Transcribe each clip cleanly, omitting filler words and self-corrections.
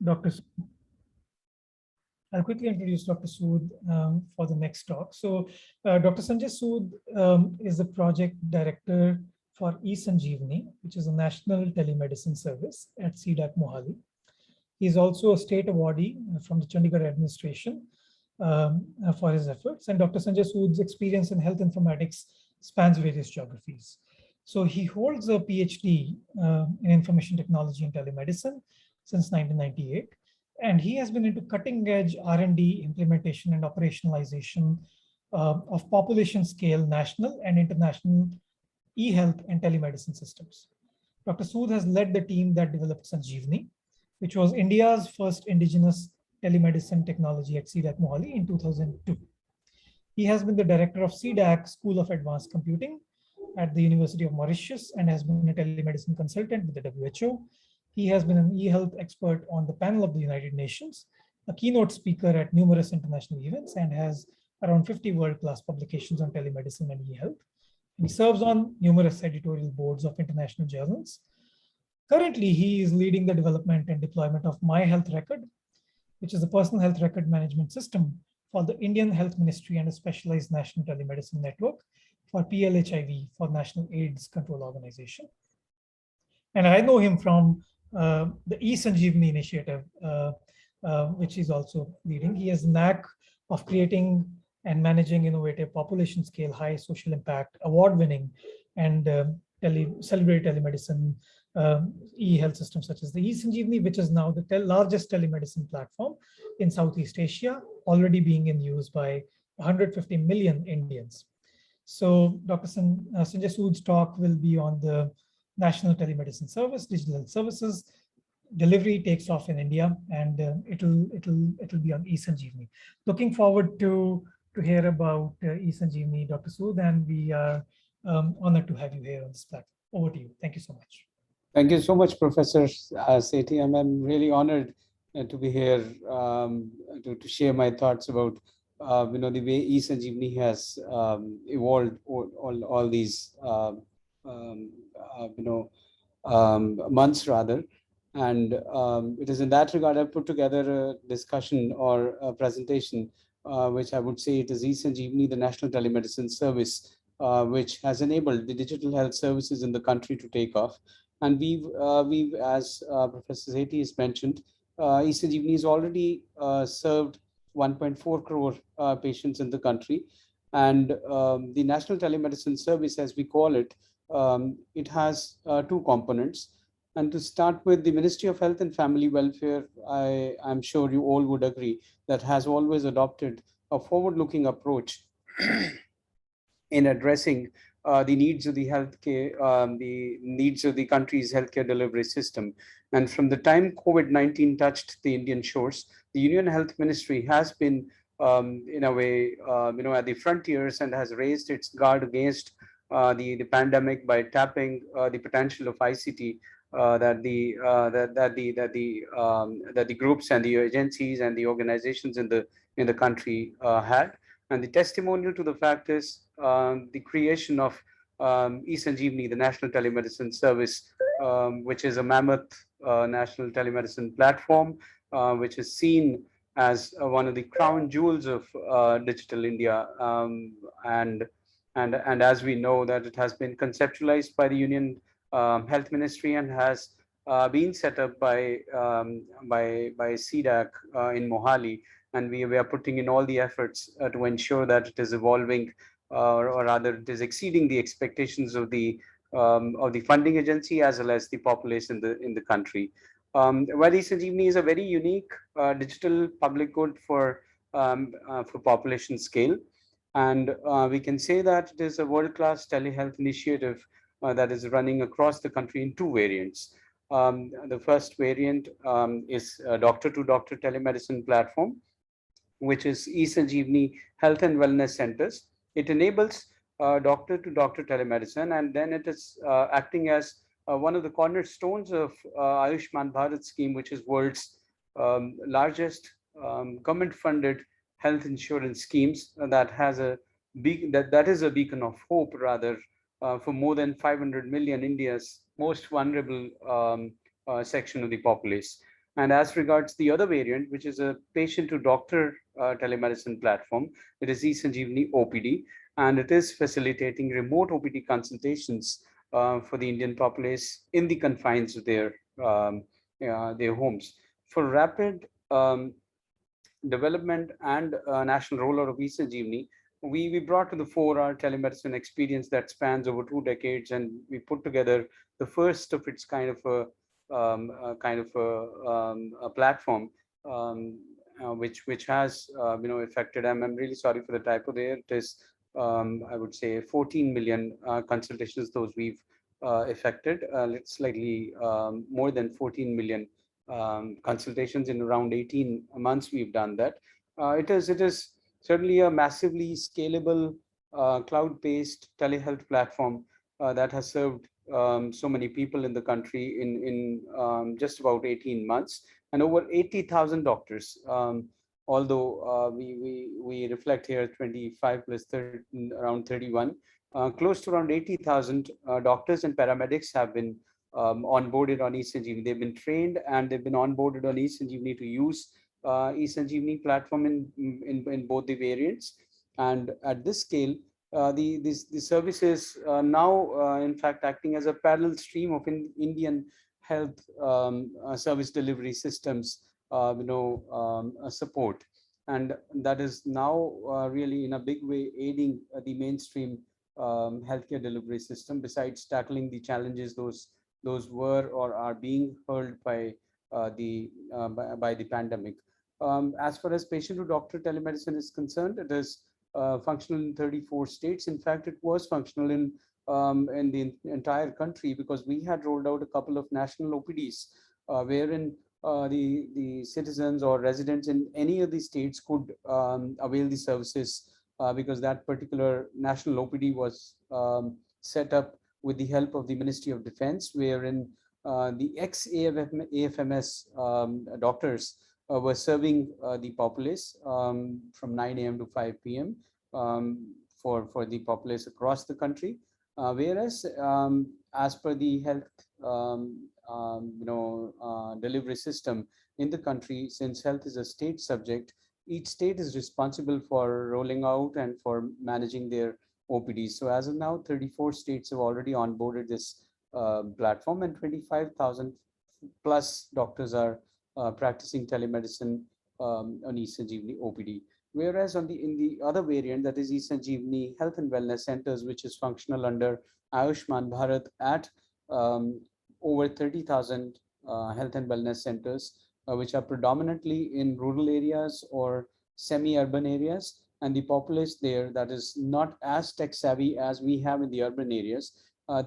Dr. I'll quickly introduce Dr. Sood for the next talk. So Dr. Sanjay Sood is the project director for eSanjeevani, which is a national telemedicine service at CDAC Mohali. He is also a state awardee from the Chandigarh administration for his efforts. And Dr. Sanjay Sood's experience in health informatics spans various geographies. So he holds a PhD in information technology and telemedicine since 1998. And he has been into cutting edge R&D implementation and operationalization of population scale national and international e-health and telemedicine systems. Dr. Sood has led the team that developed Sanjeevani, which was India's first indigenous telemedicine technology at CDAC Mohali in 2002. He has been the director of CDAC School of Advanced Computing at the University of Mauritius and has been a telemedicine consultant with the WHO. He has been an e-health expert on the panel of the United Nations, a keynote speaker at numerous international events, and has around 50 world-class publications on telemedicine and e-health. He serves on numerous editorial boards of international journals. Currently, he is leading the development and deployment of My Health Record, which is a personal health record management system for the Indian Health Ministry and a specialized national telemedicine network for PLHIV, for National AIDS Control Organization. And I know him from the eSanjeevani initiative, which he's also leading. He has a knack of creating and managing innovative population scale, high social impact, award-winning, and celebrated telemedicine e-health systems such as the eSanjeevani, which is now the largest telemedicine platform in Southeast Asia, already being in use by 150 million Indians. So Dr. Sanjay Sood's talk will be on the National Telemedicine Service, digital health services. Delivery takes off in India, and it'll be on eSanjeevani. Looking forward to hear about eSanjeevani, Dr. Sood, and we are honored to have you here on this platform. Over to you. Thank you so much. Thank you so much, Professor Sethi. I'm really honored to be here to share my thoughts about the way eSanjeevani has evolved all these months rather. And it is in that regard I put together a discussion or a presentation, which I would say it is eSanjeevani, the National Telemedicine Service, which has enabled the digital health services in the country to take off. And we've as Professor Sethi has mentioned, eSanjeevani has already served 1.4 crore patients in the country. And the National Telemedicine Service, as we call it, it has two components. And to start with, the Ministry of Health and Family Welfare, I'm sure you all would agree, that has always adopted a forward-looking approach in addressing the needs of the healthcare, the needs of the country's healthcare delivery system. And from the time COVID-19 touched the Indian shores, the Union Health Ministry has been, in a way, at the frontiers and has raised its guard against the pandemic by tapping the potential of ICT that the groups and the agencies and the organizations in the country had. And the testimonial to the fact is the creation of eSanjeevani, the National Telemedicine Service, which is a mammoth national telemedicine platform, which is seen as one of the crown jewels of digital India. And as we know that it has been conceptualized by the Union Health Ministry and has been set up by CDAC in Mohali, and we are putting in all the efforts to ensure that it is evolving, or rather it is exceeding the expectations of the funding agency as well as the population in the country. Well, eSanjeevani is a very unique digital public good for population scale. And we can say that it is a world-class telehealth initiative that is running across the country in two variants. The first variant is a doctor-to-doctor telemedicine platform, which is eSanjeevani Health and Wellness Centers. It enables doctor-to-doctor telemedicine, and then it is acting as one of the cornerstones of Ayushman Bharat scheme, which is world's largest government-funded health insurance schemes that has that is a beacon of hope rather for more than 500 million India's most vulnerable section of the populace. And as regards the other variant, which is a patient to doctor telemedicine platform, it is eSanjeevani OPD, and it is facilitating remote OPD consultations for the Indian populace in the confines of their homes. For rapid development and national rollout of eSanjeevani, we brought to the fore our telemedicine experience that spans over 2 decades, and we put together the first of its kind of a platform, um, which has affected. I'm really sorry for the typo there. It is I would say 14 million consultations those we've affected. It's slightly more than 14 million consultations in around 18 months. We've done that. It is certainly a massively scalable cloud-based telehealth platform that has served so many people in the country in just about 18 months, and over 80,000 doctors. Although we reflect here 25 plus 30, around 31, close to around 80,000 doctors and paramedics have been onboarded on eSanjeevani. They've been trained and they've been onboarded on eSanjeevani to use eSanjeevani platform in both the variants. And at this scale, the service is now, in fact, acting as a parallel stream of Indian health service delivery systems, support. And that is now really in a big way aiding the mainstream healthcare delivery system, besides tackling the challenges those were or are being hurled by the pandemic. As far as patient to doctor telemedicine is concerned, it is functional in 34 states. In fact, it was functional in the entire country, because we had rolled out a couple of national OPDs wherein the citizens or residents in any of the states could avail the services, because that particular national OPD was set up with the help of the Ministry of Defense, wherein the ex-AFMS doctors were serving the populace from 9 a.m. to 5 p.m. For the populace across the country. Whereas, as per the health delivery system in the country, since health is a state subject, each state is responsible for rolling out and for managing their OPDs. So as of now, 34 states have already onboarded this platform, and 25,000 plus doctors are practicing telemedicine on eSanjeevani OPD. Whereas in the other variant, that is eSanjeevani Health and Wellness Centers, which is functional under Ayushman Bharat at over 30,000 health and wellness centers, which are predominantly in rural areas or semi-urban areas, and the populace there that is not as tech savvy as we have in the urban areas.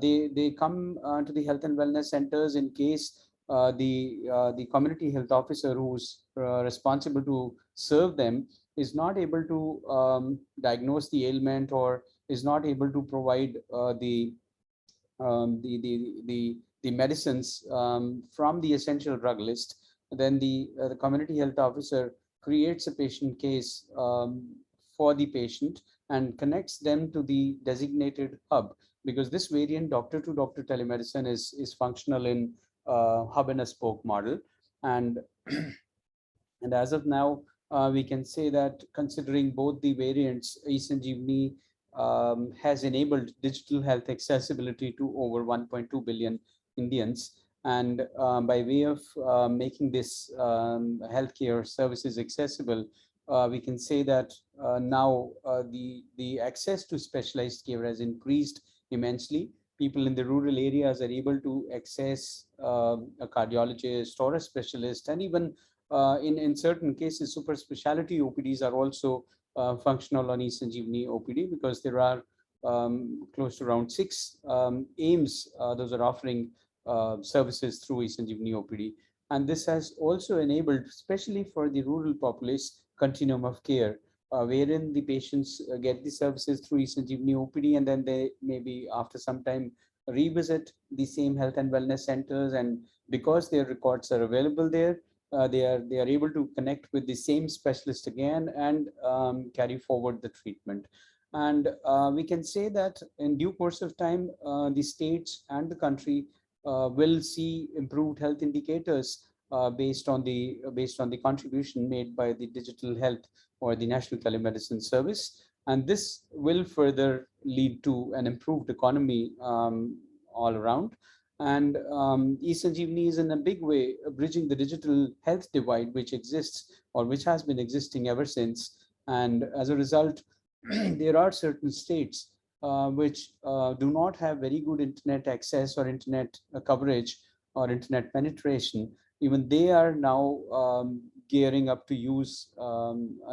They come to the health and wellness centers in case the community health officer who's responsible to serve them is not able to diagnose the ailment, or is not able to provide the medicines from the essential drug list. Then the community health officer creates a patient case for the patient and connects them to the designated hub, because this variant doctor to doctor telemedicine is functional in hub and a spoke model. And and as of now, we can say that considering both the variants, eSanjeevani has enabled digital health accessibility to over 1.2 billion Indians. And by way of making this healthcare services accessible, we can say that now the access to specialized care has increased immensely. People in the rural areas are able to access a cardiologist or a specialist, and even in certain cases, super specialty OPDs are also functional on eSanjeevani OPD, because there are close to around 6 AIMS, those are offering services through eSanjeevani OPD. And this has also enabled, especially for the rural populace, continuum of care, wherein the patients get the services through eSanjeevani OPD, and then they maybe after some time revisit the same health and wellness centers, and because their records are available there, they are able to connect with the same specialist again and carry forward the treatment. And we can say that in due course of time, the states and the country will see improved health indicators based on the contribution made by the digital health or the National Telemedicine Service. And this will further lead to an improved economy all around. And eSanjeevani is in a big way bridging the digital health divide which exists or which has been existing ever since. And as a result, there are certain states which do not have very good internet access or internet coverage or internet penetration. Even they are now gearing up to use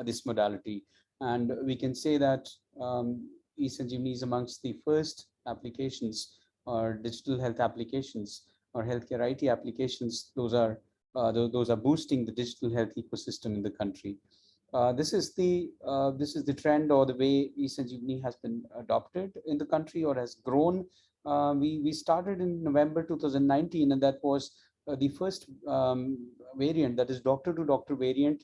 this modality. And we can say that eSanjeevani is amongst the first applications or digital health applications or healthcare IT applications. Those are boosting the digital health ecosystem in the country. This is the trend or the way eSanjeevani has been adopted in the country or has grown. We started in November 2019, and that was the first variant, that is doctor-to-doctor variant,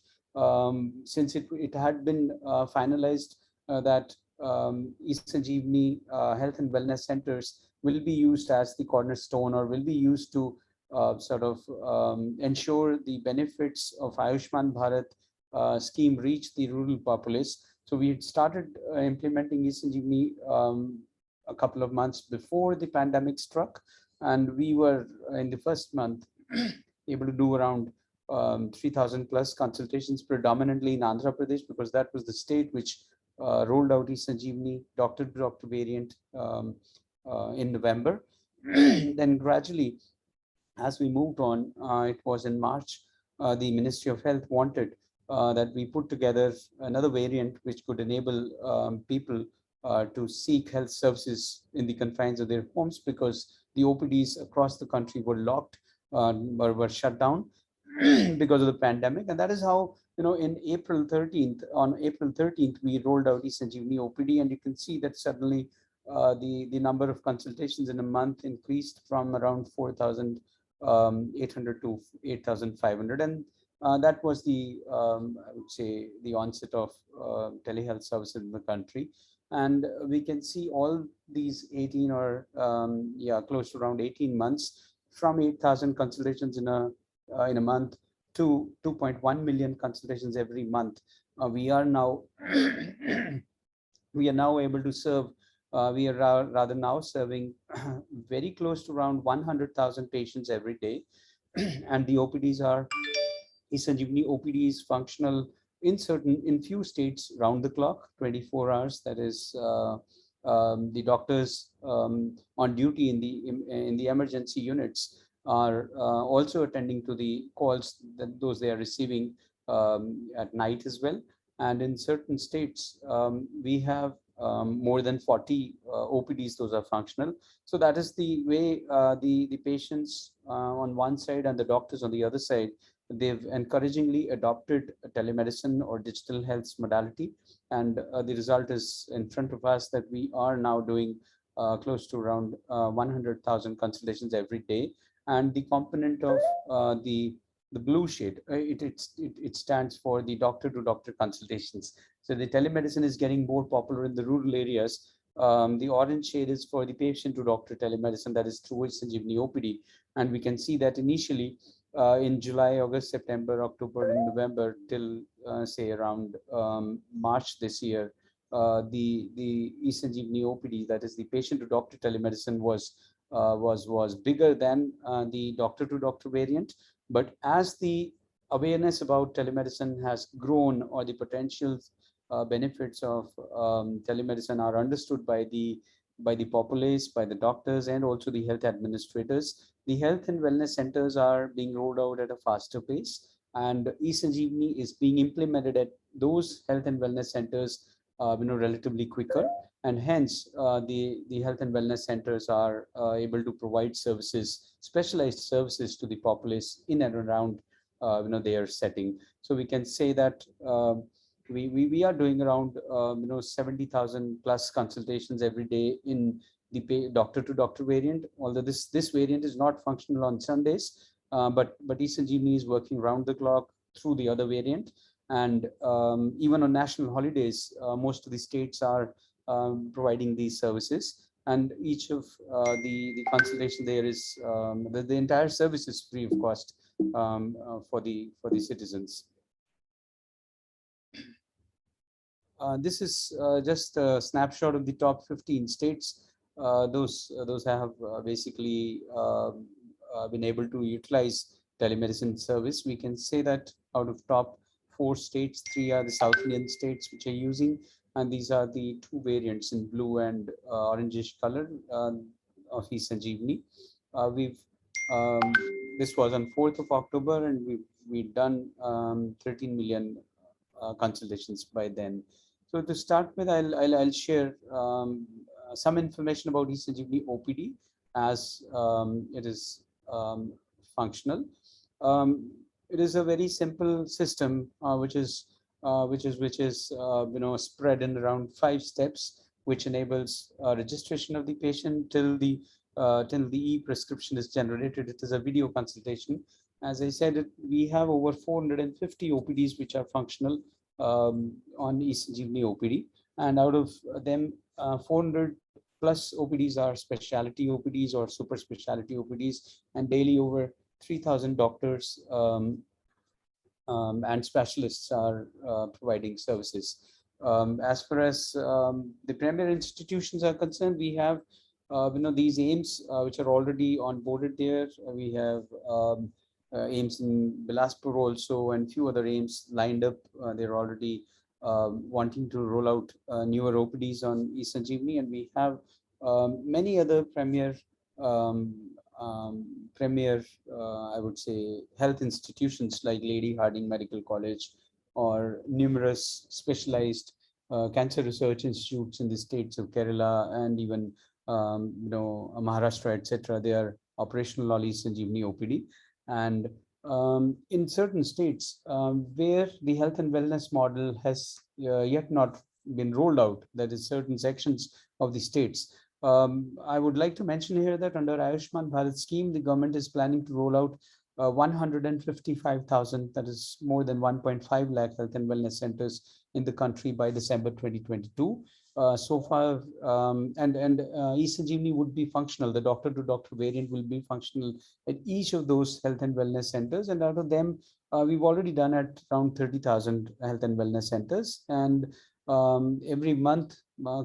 since it had been finalized that eSanjeevani health and wellness centers will be used as the cornerstone or will be used to sort of ensure the benefits of Ayushman Bharat scheme reach the rural populace. So we had started implementing eSanjeevani a couple of months before the pandemic struck, and we were in the first month able to do around 3,000 plus consultations, predominantly in Andhra Pradesh, because that was the state which rolled out eSanjeevani doctor-to-doctor variant in November. Then gradually, as we moved on, it was in March, the Ministry of Health wanted that we put together another variant which could enable people to seek health services in the confines of their homes, because the OPDs across the country were locked, were shut down because of the pandemic. And that is how, in on April 13th, we rolled out eSanjeevani OPD, and you can see that suddenly the number of consultations in a month increased from around 4,800 to 8,500. And that was I would say, the onset of telehealth services in the country. And we can see all these 18 or close to around 18 months, from 8,000 consultations in a month to 2.1 million consultations every month. We are now able to serve. We are rather now serving very close to around 100,000 patients every day, and the OPDs are eSanjeevani OPD is functional in few states round the clock, 24 hours. That is, the doctors on duty in the emergency units are also attending to the calls that those they are receiving at night as well. And in certain states, we have more than 40 OPDs, those are functional. So that is the way the patients on one side and the doctors on the other side, they've encouragingly adopted telemedicine or digital health modality. And the result is in front of us, that we are now doing close to around 100,000 consultations every day. And the component of the blue shade, it stands for the doctor-to-doctor consultations. So the telemedicine is getting more popular in the rural areas. The orange shade is for the patient-to-doctor telemedicine, that is through eSanjeevani OPD. And we can see that initially in July, August, September, October, and November, till say around March this year, the eSanjeevani OPD, that is the patient-to-doctor telemedicine, was bigger than the doctor-to-doctor variant. But as the awareness about telemedicine has grown, or the potential benefits of telemedicine are understood by the populace, by the doctors, and also the health administrators, the health and wellness centers are being rolled out at a faster pace, and eSanjeevani is being implemented at those health and wellness centers relatively quicker. And hence the health and wellness centers are able to provide services, specialized services, to the populace in and around their setting. So we can say that we are doing around 70,000 plus consultations every day in the doctor-to-doctor variant, although this variant is not functional on Sundays, but eSanjeevani is working round the clock through the other variant. And even on national holidays, most of the states are providing these services, and each of the consultation there is the entire service is free of cost. for the citizens. This is just a snapshot of the top 15 states. Those have basically been able to utilize telemedicine service. We can say that out of top 4 states, 3 are the South Indian states which are using, and these are the 2 variants in blue and orangish color of eSanjeevani. We've This was on 4th of October, and we've done 13 million consultations by then. So to start with, I'll share some information about eSanjeevani OPD as it is functional. It is a very simple system which is spread in around 5 steps, which enables registration of the patient till the e-prescription is generated. It is a video consultation. As I said, we have over 450 OPDs which are functional on eSanjeevani OPD, and out of them, 400 plus OPDs are specialty OPDs or super specialty OPDs, and daily over 3,000 doctors and specialists are providing services. As far as the premier institutions are concerned, we have these AIMS which are already onboarded there. We have AIMS in Bilaspur also, and few other AIMS lined up. They're already wanting to roll out newer OPDs on eSanjeevani, and we have many other um, premier, I would say, health institutions like Lady Harding Medical College or numerous specialized cancer research institutes in the states of Kerala and even Maharashtra, etc. They are operational on eSanjeevani OPD. And in certain states where the health and wellness model has yet not been rolled out, that is certain sections of the states. I would like to mention here that under Ayushman Bharat scheme, the government is planning to roll out 155,000, that is more than 1.5 lakh health and wellness centers in the country by December 2022. So far, and eSanjeevani would be functional. The doctor-to-doctor variant will be functional at each of those health and wellness centers, and out of them, we've already done at around 30,000 health and wellness centers, and every month,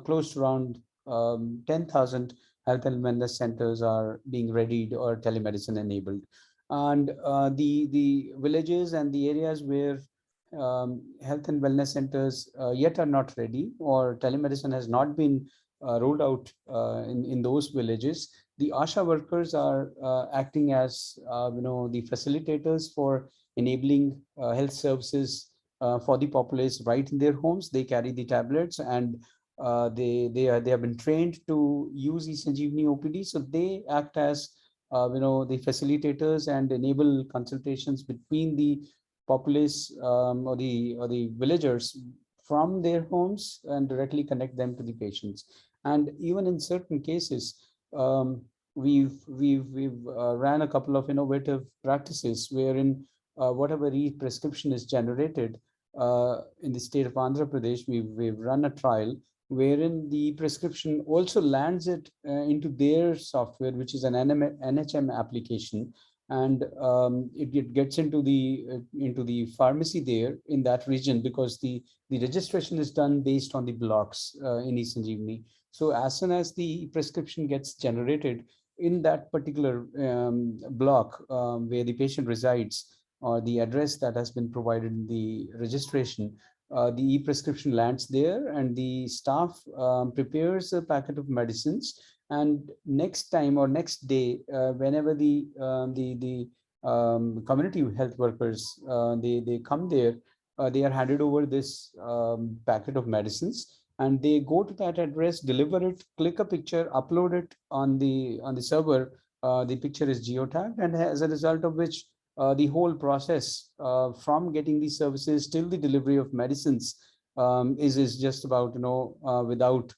close to around 10,000 health and wellness centers are being readied or telemedicine enabled. And the villages and the areas where health and wellness centers yet are not ready, or telemedicine has not been rolled out in those villages, the ASHA workers are acting as the facilitators for enabling health services for the populace right in their homes. They carry the tablets, and they have been trained to use eSanjeevani OPD, so they act as the facilitators and enable consultations between the populace or the villagers from their homes and directly connect them to the patients. And even in certain cases, we've ran a couple of innovative practices wherein whatever e-prescription is generated in the state of Andhra Pradesh, we've run a trial wherein the prescription also lands it into their software, which is an NHM application, and it gets into the pharmacy there in that region, because the registration is done based on the blocks in eSanjeevani. So as soon as the prescription gets generated in that particular block where the patient resides, or the address that has been provided in the registration, the e-prescription lands there, and the staff prepares a packet of medicines. And next time or next day, whenever the community health workers they come there, they are handed over this packet of medicines, and they go to that address, deliver it, click a picture, upload it on the server. The picture is geotagged, and as a result of which, the whole process from getting these services till the delivery of medicines is just about without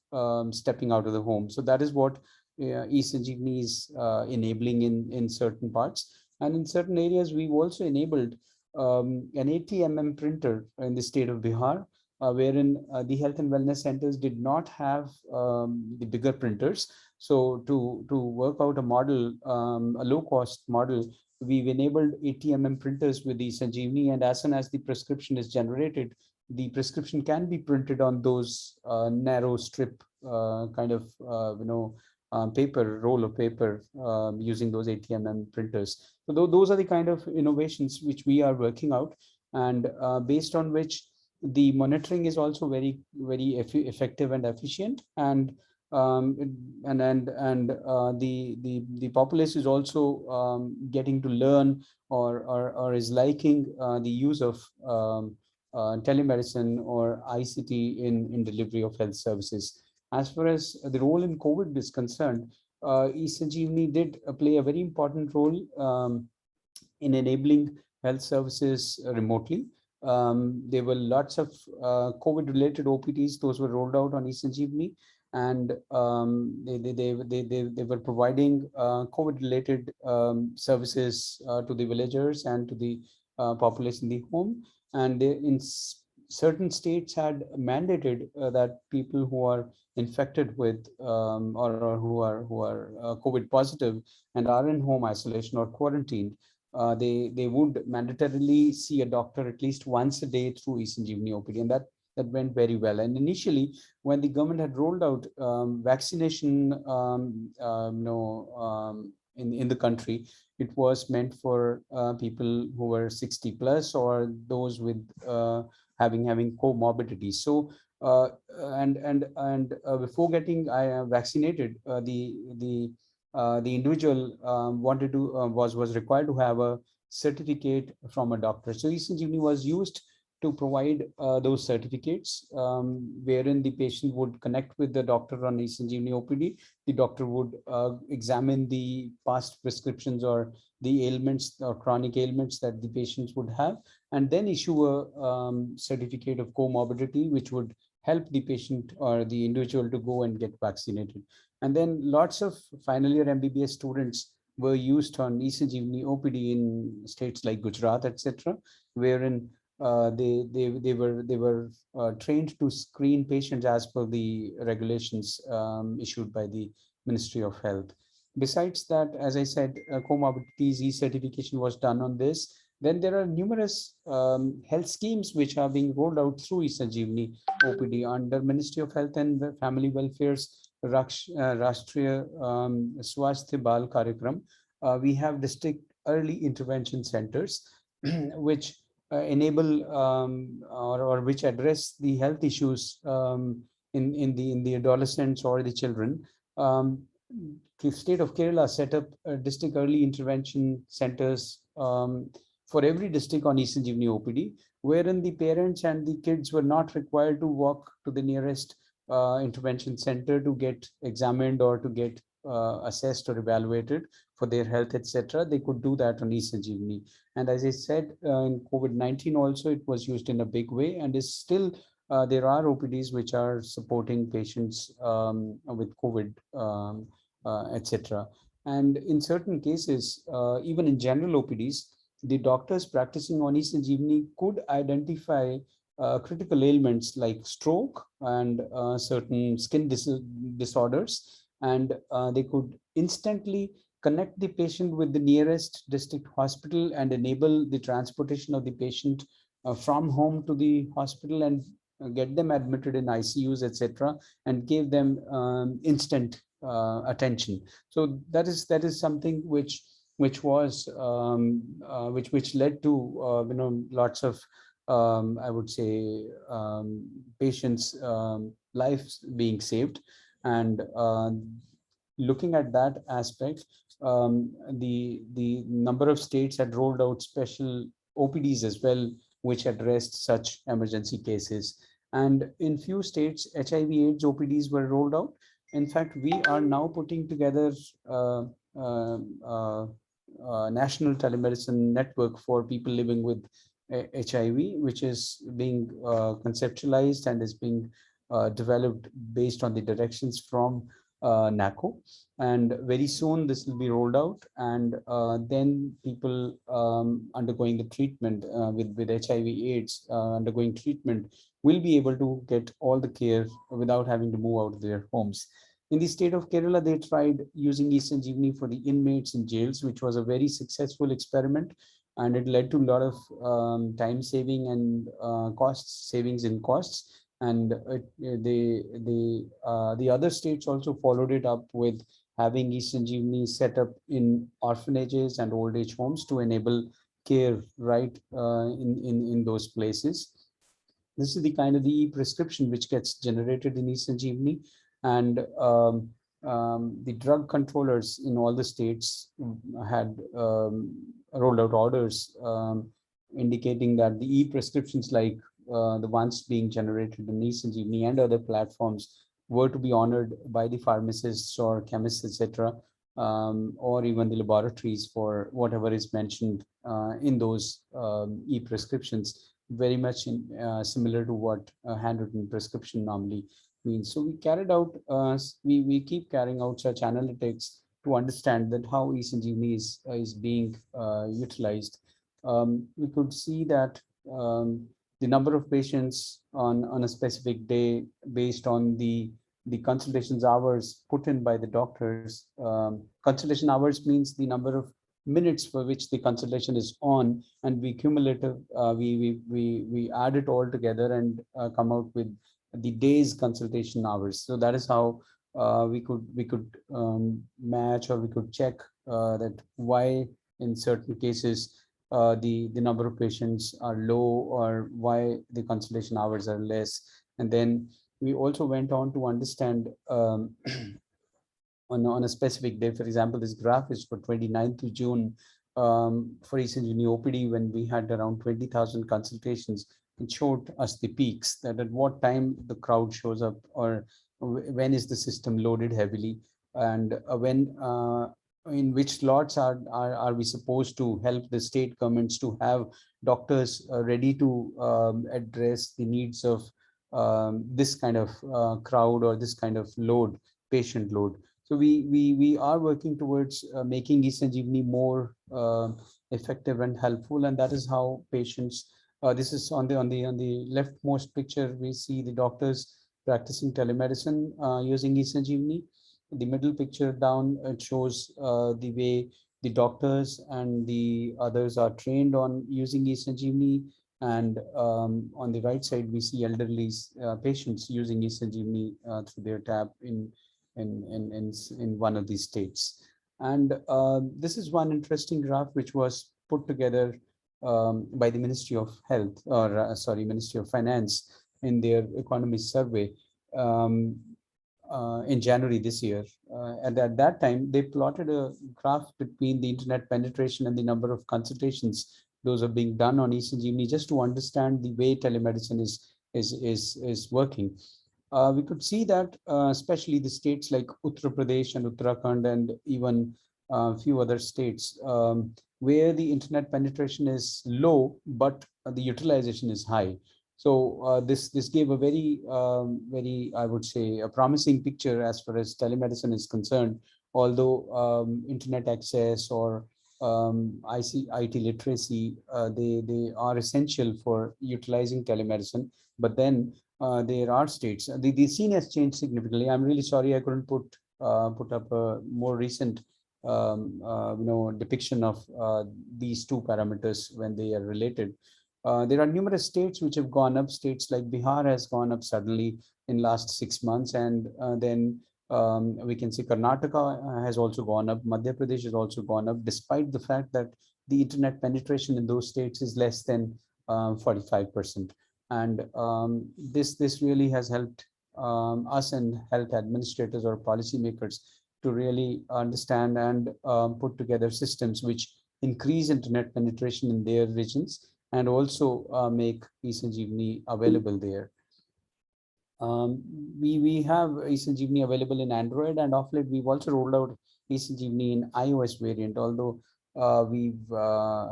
stepping out of the home. So that is what eSanjeevani is enabling in certain parts, and in certain areas we've also enabled an 80 printer in the state of Bihar, wherein the health and wellness centers did not have the bigger printers. So to work out a model, a low cost model, we've enabled 80 printers with eSanjeevani, and as soon as the prescription is generated, the prescription can be printed on those narrow strip kind of paper, roll of paper, using those 80 printers. So those are the kind of innovations which we are working out, and based on which the monitoring is also very effective and efficient, and the populace is also getting to learn, or is liking the use of telemedicine or ICT in delivery of health services. As far as the role in COVID is concerned, eSanjeevani did play a very important role in enabling health services remotely. There were lots of COVID-related OPDs; those were rolled out on eSanjeevani, and they were providing COVID-related services to the villagers and to the population in the home. And they, in certain states, had mandated that people who are infected with or who are COVID positive and are in home isolation or quarantined, they would mandatorily see a doctor at least once a day through eSanjeevani OPD, and that went very well. And initially, when the government had rolled out vaccination, in the country, it was meant for people who were 60 plus, or those with having comorbidities. So before getting vaccinated, the individual wanted to was required to have a certificate from a doctor. So eSanjeevani was used to provide those certificates, wherein the patient would connect with the doctor on eSanjeevani OPD. The doctor would examine the past prescriptions or the ailments or chronic ailments that the patients would have, and then issue a certificate of comorbidity, which would help the patient or the individual to go and get vaccinated. And then lots of final year MBBS students were used on eSanjeevani OPD in states like Gujarat, etc., wherein they were trained to screen patients as per the regulations issued by the Ministry of Health. Besides that, as I said, comorbidities e-certification was done on this. Then there are numerous health schemes which are being rolled out through eSanjeevani OPD under Ministry of Health and Family Welfare's Rashtriya Swasthya Bal Karyakram. We have district early intervention centers, which enable or which address the health issues in the adolescents or the children. The state of Kerala set up district early intervention centers for every district on eSanjeevani OPD, wherein the parents and the kids were not required to walk to the nearest intervention center to get examined or to get assessed or evaluated for their health, etc. They could do that on eSanjeevani. And as I said, in COVID-19 also, it was used in a big way, and is still there are OPDs which are supporting patients with COVID, etc. And in certain cases, even in general OPDs, the doctors practicing on eSanjeevani could identify critical ailments like stroke and certain skin disorders, and they could instantly connect the patient with the nearest district hospital and enable the transportation of the patient from home to the hospital, and get them admitted in ICUs, etc., and give them instant attention. So that is something which was which led to lots of I would say patients' lives being saved. And looking at that aspect, the number of states had rolled out special OPDs as well, which addressed such emergency cases. And in few states, HIV/AIDS OPDs were rolled out. In fact, we are now putting together national telemedicine network for people living with HIV, which is being conceptualized and is being developed based on the directions from NACO. And very soon this will be rolled out, and then people undergoing the treatment with HIV/AIDS undergoing treatment will be able to get all the care without having to move out of their homes. In the state of Kerala, they tried using eSanjeevani for the inmates in jails, which was a very successful experiment, and it led to a lot of time saving and costs savings in costs. And the other states also followed it up with having eSanjeevani set up in orphanages and old age homes to enable care right in those places. This is the kind of the e-prescription which gets generated in eSanjeevani, and the drug controllers in all the states had rolled out orders indicating that the e-prescriptions like the ones being generated in eSanjeevani and other platforms were to be honored by the pharmacists or chemists, etc., or even the laboratories for whatever is mentioned in those e-prescriptions, very much similar to what a handwritten prescription normally means. So we carried out, we keep carrying out such analytics to understand that how eSanjeevani is being utilized. We could see that the number of patients on a specific day based on the consultations hours put in by the doctors. Consultation hours means the number of minutes for which the consultation is on, and we cumulative we add it all together and come out with the day's consultation hours. So that is how we could match, or we could check that why in certain cases the number of patients are low, or why the consultation hours are less. And then we also went on to understand on a specific day. For example, this graph is for 29th of June for eSanjeevani OPD, when we had around 20,000 consultations. It showed us the peaks, that at what time the crowd shows up, or when is the system loaded heavily, and when in which slots are we supposed to help the state governments to have doctors ready to address the needs of this kind of crowd, or this kind of load, patient load. So we are working towards making eSanjeevani more effective and helpful, and that is how patients. This is on the leftmost picture. We see the doctors practicing telemedicine using eSanjeevani. The middle picture down, it shows the way the doctors and the others are trained on using eSanjeevani, and on the right side we see elderly patients using eSanjeevani through their tab in one of these states. And this is one interesting graph which was put together by the Ministry of Health, or sorry, Ministry of Finance, in their economy survey in January this year. And at that time, they plotted a graph between the internet penetration and the number of consultations those are being done on eSanjeevani, just to understand the way telemedicine is working. We could see that especially the states like Uttar Pradesh and Uttarakhand, and even a few other states where the internet penetration is low, but the utilization is high. So this gave a very, I would say, a promising picture as far as telemedicine is concerned. Although internet access or IT literacy, they are essential for utilizing telemedicine. But then there are states. The scene has changed significantly. I'm really sorry I couldn't put up a more recent depiction of these two parameters when they are related. There are numerous states which have gone up. States like Bihar has gone up suddenly in last 6 months, and then we can see Karnataka has also gone up. Madhya Pradesh has also gone up, despite the fact that the internet penetration in those states is less than 45%. And this really has helped us and health administrators or policymakers to really understand and put together systems which increase internet penetration in their regions, and also make eSanjeevani available there. We have eSanjeevani available in Android, and of late we've also rolled out eSanjeevani in iOS variant, although we've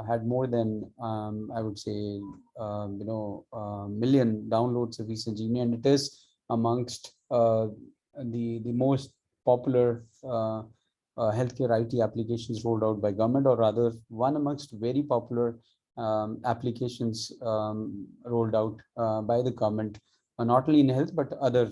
had more than I would say million downloads of eSanjeevani, and it is amongst the most popular healthcare IT applications rolled out by government, or rather one amongst very popular applications rolled out by the government, not only in health but other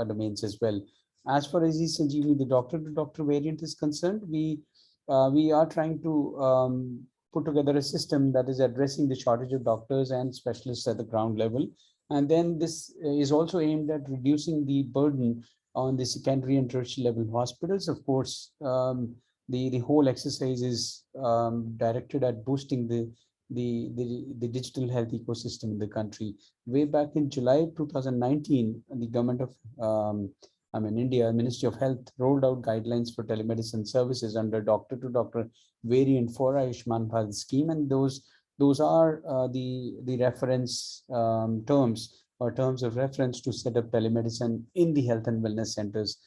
domains as well. As far as eSanjeevani, the doctor-to-doctor variant is concerned, we are trying to put together a system that is addressing the shortage of doctors and specialists at the ground level. And then this is also aimed at reducing the burden on the secondary and tertiary level hospitals. Of course, the whole exercise is directed at boosting the digital health ecosystem in the country. Way back in July 2019, the government of India, Ministry of Health rolled out guidelines for telemedicine services under doctor-to-doctor variant for Ayushman Bharat scheme, and those are the reference terms or terms of reference to set up telemedicine in the health and wellness centers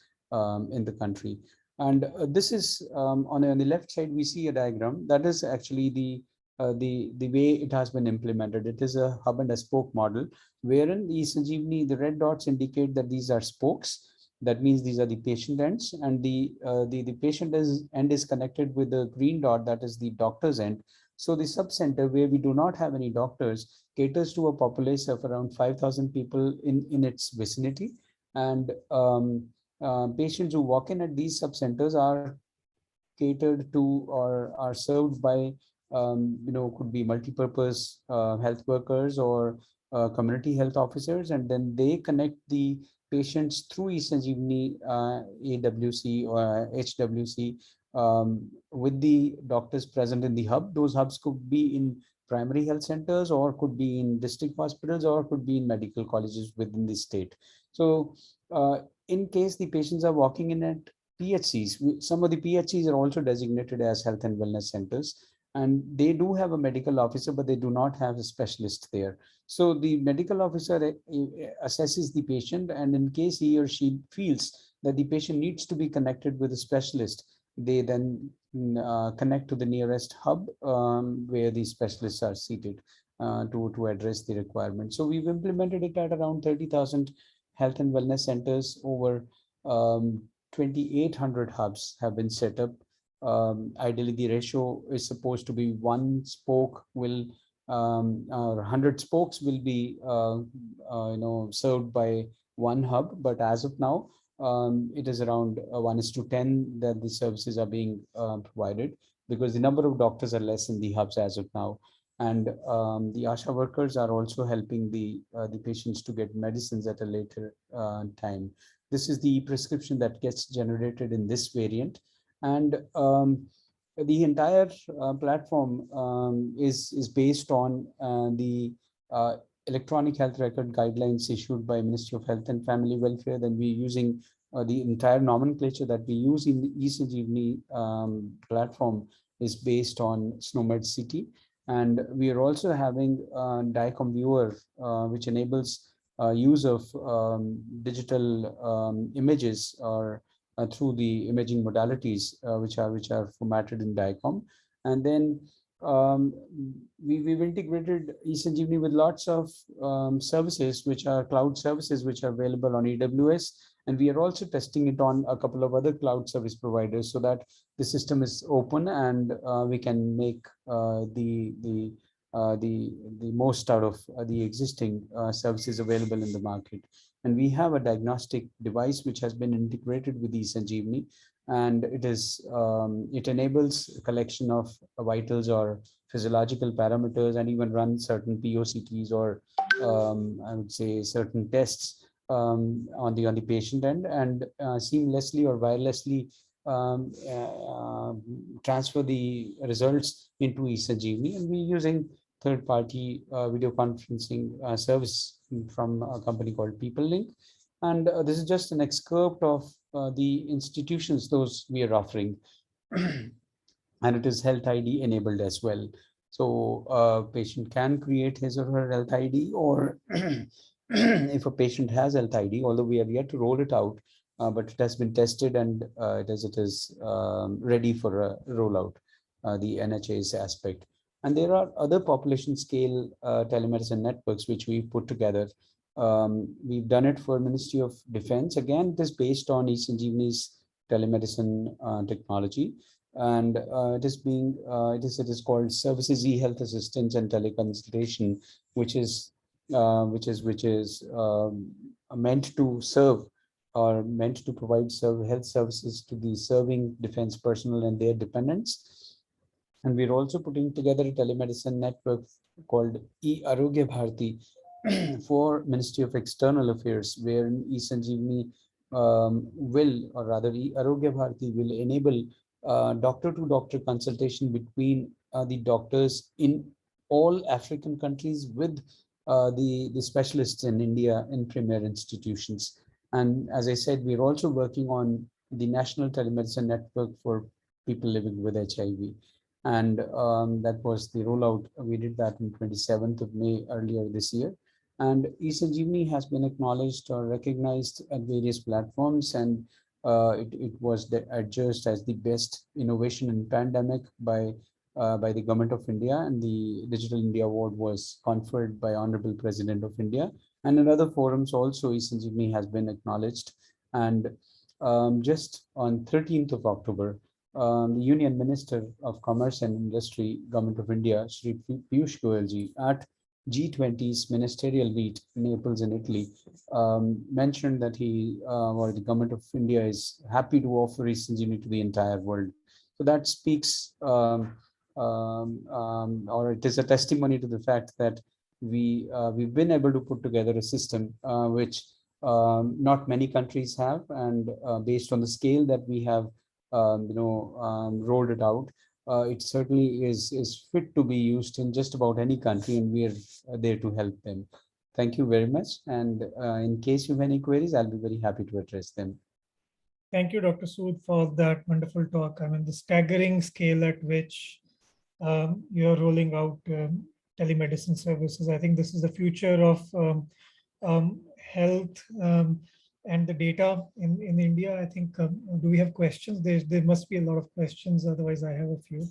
in the country. And this is on the left side, we see a diagram that is actually the way it has been implemented. It is a hub and a spoke model, wherein the eSanjeevani, the red dots indicate that these are spokes. That means these are the patient ends, and the patient end is connected with the green dot, that is the doctor's end. So the sub-center, where we do not have any doctors, caters to a populace of around 5,000 people in its vicinity. And patients who walk in at these sub-centers are catered to or are served by could be multi-purpose health workers or community health officers, and then they connect the patients through eSanjeevani AWC or HWC with the doctors present in the hub. Those hubs could be in primary health centers, or could be in district hospitals, or could be in medical colleges within the state. So in case the patients are walking in at PHCs, some of the PHCs are also designated as health and wellness centers, and they do have a medical officer, but they do not have a specialist there. So the medical officer assesses the patient, and in case he or she feels that the patient needs to be connected with a specialist, they then connect to the nearest hub where the specialists are seated to address the requirement. So we've implemented it at around 30,000 health and wellness centers. Over 2,800 hubs have been set up. Ideally, the ratio is supposed to be one spoke will or 100 spokes will be served by one hub. But as of now, it is around 1:10 that the services are being provided, because the number of doctors are less in the hubs as of now. And the ASHA workers are also helping the patients to get medicines at a later time. This is the prescription that gets generated in this variant. And the entire platform is based on the electronic health record guidelines issued by Ministry of Health and Family Welfare. Then we're using the entire nomenclature that we use in the eSanjeevani platform is based on SNOMED City. And we are also having DICOM viewer, which enables use of digital images or through the imaging modalities, which are formatted in DICOM. And then we've integrated eSanjeevani with lots of services, which are cloud services, which are available on AWS. And we are also testing it on a couple of other cloud service providers, so that the system is open and we can make the most out of the existing services available in the market. And we have a diagnostic device which has been integrated with eSanjeevani, and it enables collection of vitals or physiological parameters, and even run certain POCTs or I would say certain tests on the patient end, and seamlessly or wirelessly transfer the results into eSanjeevani. And we're using third-party video conferencing service from a company called PeopleLink. And this is just an excerpt of the institutions those we are offering. And it is Health ID enabled as well. So a patient can create his or her Health ID, or if a patient has Health ID, although we have yet to roll it out, but it has been tested, and it is ready for a rollout, the NHA's aspect. And there are other population scale telemedicine networks which we've put together. We've done it for Ministry of Defense. Again, it is based on eSanjeevani's telemedicine technology, and it is called Services e-Health Assistance and Teleconsultation, which is meant to serve are meant to provide health services to the serving defense personnel and their dependents. And we're also putting together a telemedicine network called eArogya Bharati for Ministry of External Affairs, where eSanjeevani will, or rather eArogya Bharati will enable doctor-to-doctor consultation between the doctors in all African countries with the specialists in India in premier institutions. And as I said, we're also working on the National Telemedicine Network for people living with HIV. And that was the rollout. We did that on 27th of May earlier this year. And eSanjeevani has been acknowledged or recognized at various platforms, and it was adjudged as the best innovation in pandemic by the Government of India, and the Digital India Award was conferred by Honorable President of India. And in other forums also, eSanjeevani has been acknowledged. And just on 13th of October, the Union Minister of Commerce and Industry, Government of India, Shri Piyush Goyal ji, at G20's ministerial meet in Naples in Italy, mentioned that he or the Government of India is happy to offer eSanjeevani to the entire world. So that speaks, or it is a testimony to the fact that we've been able to put together a system which not many countries have, and based on the scale that we have, rolled it out. It certainly is fit to be used in just about any country, and we are there to help them. Thank you very much. And in case you have any queries, I'll be very happy to address them. Thank you, Dr. Sood, for that wonderful talk. I mean, the staggering scale at which you're rolling out telemedicine services. I think this is the future of health and the data in India. I think, do we have questions? There must be a lot of questions. Otherwise, I have a few.